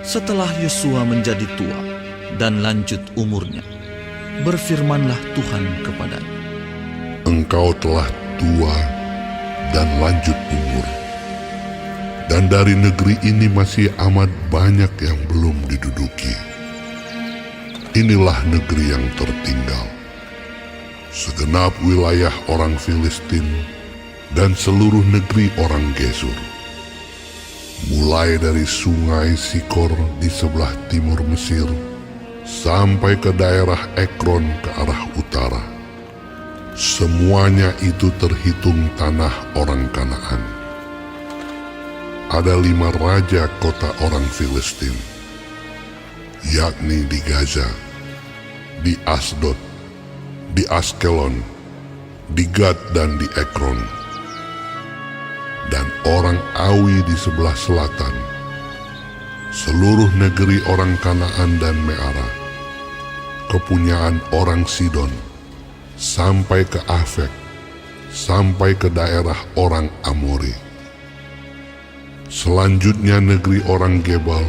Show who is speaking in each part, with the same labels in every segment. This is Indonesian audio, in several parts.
Speaker 1: Setelah Yosua menjadi tua dan lanjut umurnya, berfirmanlah Tuhan kepadanya,
Speaker 2: Engkau telah tua dan lanjut umur, dan dari negeri ini masih amat banyak yang belum diduduki. Inilah negeri yang tertinggal, segenap wilayah orang Filistin dan seluruh negeri orang Gesur, mulai dari sungai Sikor di sebelah timur Mesir sampai ke daerah Ekron ke arah utara. Semuanya itu terhitung tanah orang Kanaan. Ada 5 raja kota orang Filistin, yakni di Gaza, di Asdod, di Askelon, di Gad dan di Ekron. Dan orang Awi di sebelah selatan, seluruh negeri orang Kanaan dan Meara, kepunyaan orang Sidon, sampai ke Afek, sampai ke daerah orang Amori. Selanjutnya negeri orang Gebal,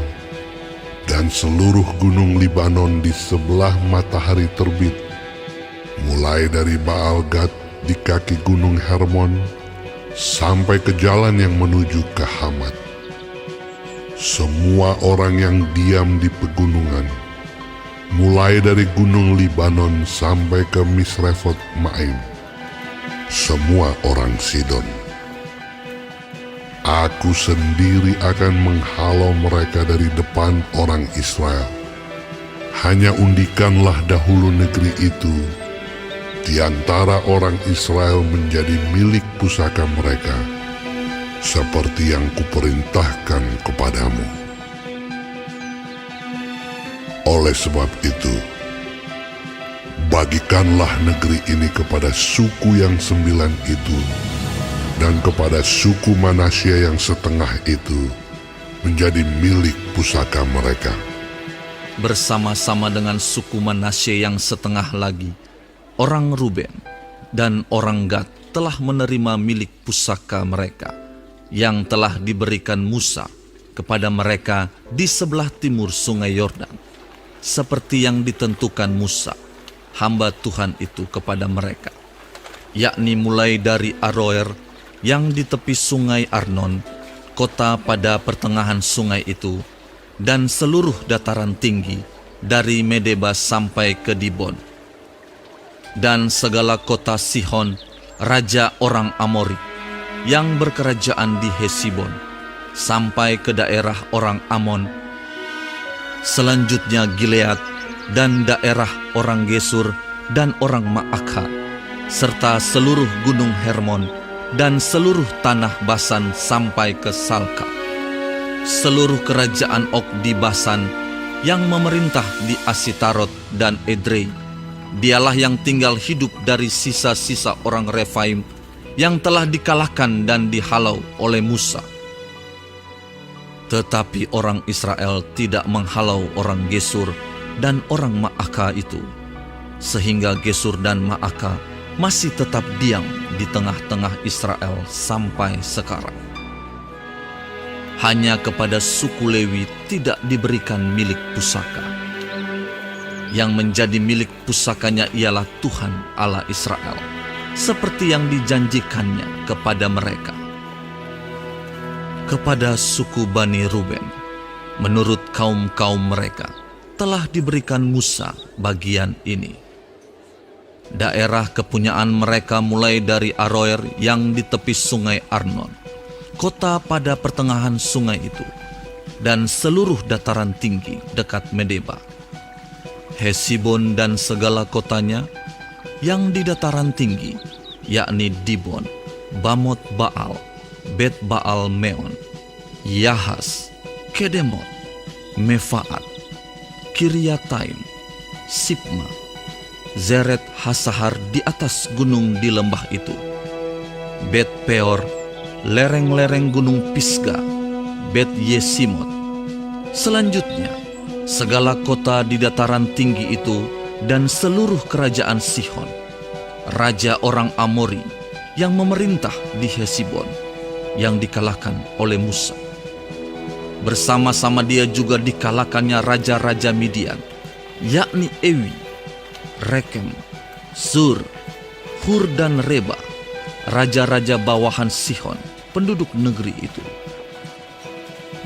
Speaker 2: dan seluruh gunung Libanon di sebelah matahari terbit, mulai dari Baal Gad di kaki gunung Hermon, sampai ke jalan yang menuju ke Hamat. Semua orang yang diam di pegunungan, mulai dari gunung Libanon sampai ke Misrefot Maim, semua orang Sidon. Aku sendiri akan menghalau mereka dari depan orang Israel. Hanya undikanlah dahulu negeri itu di antara orang Israel menjadi milik pusaka mereka, seperti yang kuperintahkan kepadamu. Oleh sebab itu, bagikanlah negeri ini kepada suku yang 9 itu, dan kepada suku Manasye yang setengah itu menjadi milik pusaka mereka.
Speaker 1: bersama-sama dengan suku Manasye yang setengah lagi, orang Ruben dan orang Gad telah menerima milik pusaka mereka yang telah diberikan Musa kepada mereka di sebelah timur sungai Yordan, seperti yang ditentukan Musa, hamba Tuhan itu kepada mereka, yakni mulai dari Aroer yang di tepi sungai Arnon, kota pada pertengahan sungai itu, dan seluruh dataran tinggi dari Medeba sampai ke Dibon, dan segala kota Sihon, raja orang Amori, yang berkerajaan di Hesibon, sampai ke daerah orang Amon. Selanjutnya Gilead dan daerah orang Gesur dan orang Maakha, serta seluruh gunung Hermon dan seluruh tanah Basan sampai ke Salka. Seluruh kerajaan Og di Basan yang memerintah di Asitarot dan Edrei, dialah yang tinggal hidup dari sisa-sisa orang Refaim yang telah dikalahkan dan dihalau oleh Musa. Tetapi orang Israel tidak menghalau orang Gesur dan orang Maakha itu, sehingga Gesur dan Maakha masih tetap diam di tengah-tengah Israel sampai sekarang. Hanya kepada suku Lewi tidak diberikan milik pusaka. Yang menjadi milik pusakanya ialah Tuhan Allah Israel, seperti yang dijanjikannya kepada mereka. Kepada suku Bani Ruben, menurut kaum-kaum mereka, telah diberikan Musa bagian ini. Daerah kepunyaan mereka mulai dari Aroer yang di tepi sungai Arnon, kota pada pertengahan sungai itu, dan seluruh dataran tinggi dekat Medeba, Hesibon dan segala kotanya yang di dataran tinggi, yakni Dibon, Bamot Baal, Bet Baal Meon, Yahas, Kedemot, Mefaat, Kiryataim, Sipma, Zeret Hasahar di atas gunung di lembah itu, Bet Peor, lereng-lereng gunung Pisga, Bet Yesimot. Selanjutnya, segala kota di dataran tinggi itu dan seluruh kerajaan Sihon, raja orang Amori yang memerintah di Hesibon, yang dikalahkan oleh Musa. Bersama-sama dia juga dikalahkannya raja-raja Midian, yakni Ewi, Rekem, Sur, Hur dan Reba, raja-raja bawahan Sihon, penduduk negeri itu.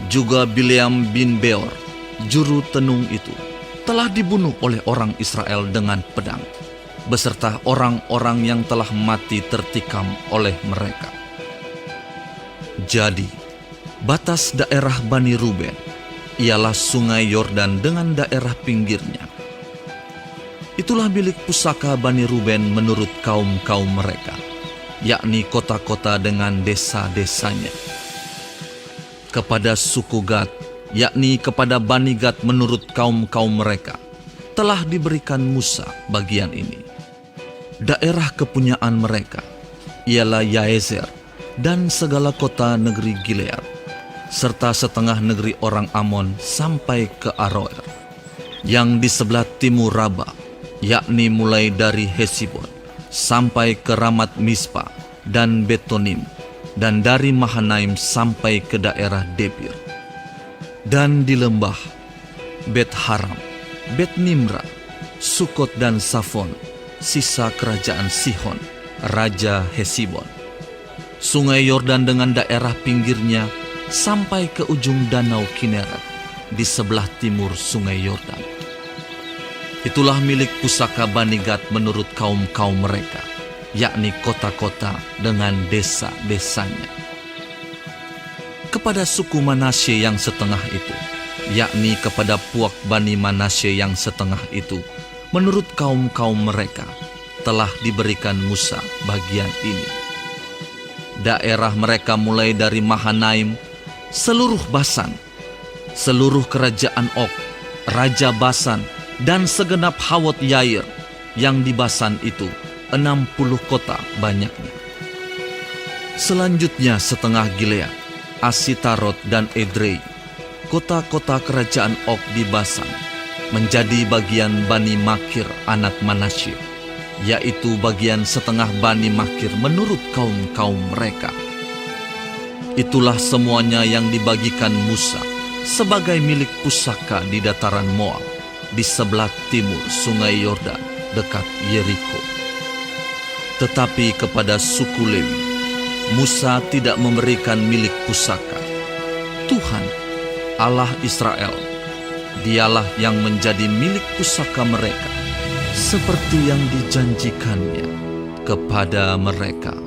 Speaker 1: Juga Bileam bin Beor, juru tenung itu, telah dibunuh oleh orang Israel dengan pedang, beserta orang-orang yang telah mati tertikam oleh mereka. Jadi, batas daerah Bani Ruben ialah sungai Yordan dengan daerah pinggirnya. Itulah milik pusaka Bani Ruben menurut kaum-kaum mereka, yakni kota-kota dengan desa-desanya. Kepada suku Gad, yakni kepada Bani Gad menurut kaum-kaum mereka, telah diberikan Musa bagian ini. Daerah kepunyaan mereka ialah Yaezer dan segala kota negeri Gilead, serta setengah negeri orang Amon sampai ke Aroer, yang di sebelah timur Raba, yakni mulai dari Hesibon sampai ke Ramat Mispa dan Betonim, dan dari Mahanaim sampai ke daerah Debir. Dan di lembah Bet Haram, Bet Nimra, Sukot dan Safon, sisa kerajaan Sihon, Raja Hesibon. Sungai Yordan dengan daerah pinggirnya sampai ke ujung danau Kineret di sebelah timur sungai Yordan. Itulah milik pusaka Bani Gad menurut kaum-kaum mereka, yakni kota-kota dengan desa-desanya. Kepada suku Manasye yang setengah itu, yakni kepada puak Bani Manasye yang setengah itu, menurut kaum-kaum mereka, telah diberikan Musa bagian ini. Daerah mereka mulai dari Mahanaim, seluruh Basan, seluruh kerajaan Og, Raja Basan, dan segenap Hawot Yair yang di Basan itu, 60 kota banyaknya. Selanjutnya setengah Gilead, Asitarot dan Edrei, kota-kota kerajaan Og di Basan, menjadi bagian Bani Makir anak Manasye, yaitu bagian setengah Bani Makir menurut kaum-kaum mereka. Itulah semuanya yang dibagikan Musa sebagai milik pusaka di dataran Moab, di sebelah timur sungai Yordan dekat Yeriko. Tetapi kepada suku Lewi, Musa tidak memberikan milik pusaka. Tuhan, Allah Israel, dialah yang menjadi milik pusaka mereka, seperti yang dijanjikannya kepada mereka.